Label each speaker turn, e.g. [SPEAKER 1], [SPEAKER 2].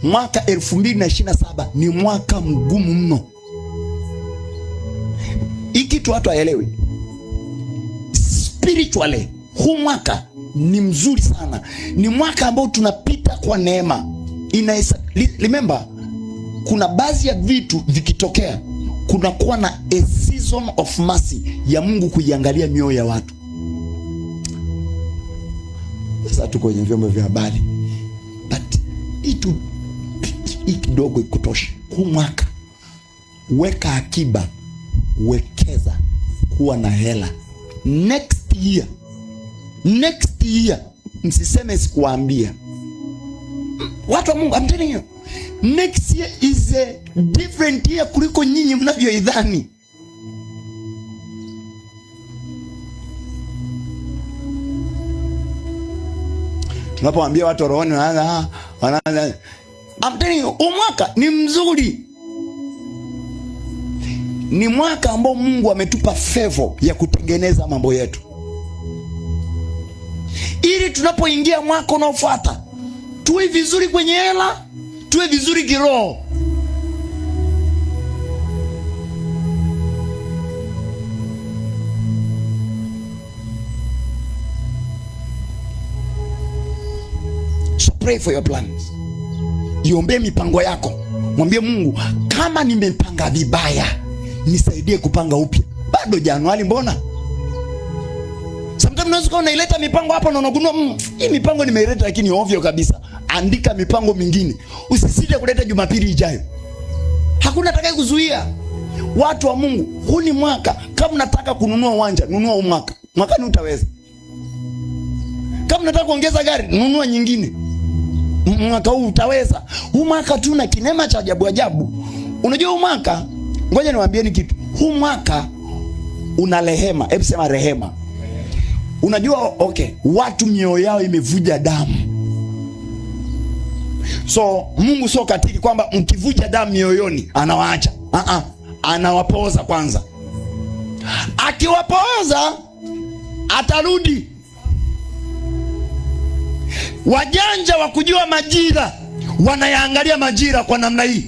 [SPEAKER 1] mwaka 2027 ni mwaka mgumu mno. Hiki tu watu waelewe. Spiritually, huu mwaka ni mzuri sana. Ni mwaka ambao tunapita kwa neema. Remember, kuna baadhi ya vitu vikitokea, kuna kuwa na a season of mercy ya Mungu kuiangalia mioyo ya watu. Sasa tuko kwenye vyombo vya habari, but hii kidogo ikutosha. Huu mwaka weka akiba, wekeza, kuwa na hela. Next year, msiseme sikuambia. Watu wa Mungu, I'm telling you, next year is a different year kuliko nyinyi mnavyoidhani. Tunapoambia watu rohoni wanaanza, I'm telling you, mwaka ni mzuri. Ni mwaka ambao Mungu ametupa favor ya kutengeneza mambo yetu, ili tunapoingia mwaka unaofuata tuwe vizuri kwenye hela, tuwe vizuri kiroho. So pray for your plans. Iombe mipango yako. Mwambie Mungu, kama nimepanga vibaya, nisaidie kupanga upya. Bado Januari mbona? Sometimes unaweza unaileta mipango hapa na unagundua hii mipango nimeileta lakini ovyo kabisa. Andika mipango mingine. Usisite kuleta Jumapili ijayo. Hakuna atakaye kuzuia. Watu wa Mungu, huu ni mwaka. Kama unataka kununua uwanja, nunua mwaka. Mwakani utaweza. Kama unataka kuongeza gari, nunua nyingine. Mwaka huu utaweza. Huu mwaka tuna kinema cha ajabu ajabu. Unajua huu mwaka, ngoja niwaambieni kitu. Huu mwaka una rehema. Hebu sema rehema. Unajua watu mioyo yao imevuja damu. So Mungu sio katili kwamba mkivuja damu mioyoni anawaacha. Anawapoza kwanza. Akiwapoza atarudi. Wajanja wa kujua majira wanayaangalia majira kwa namna hii.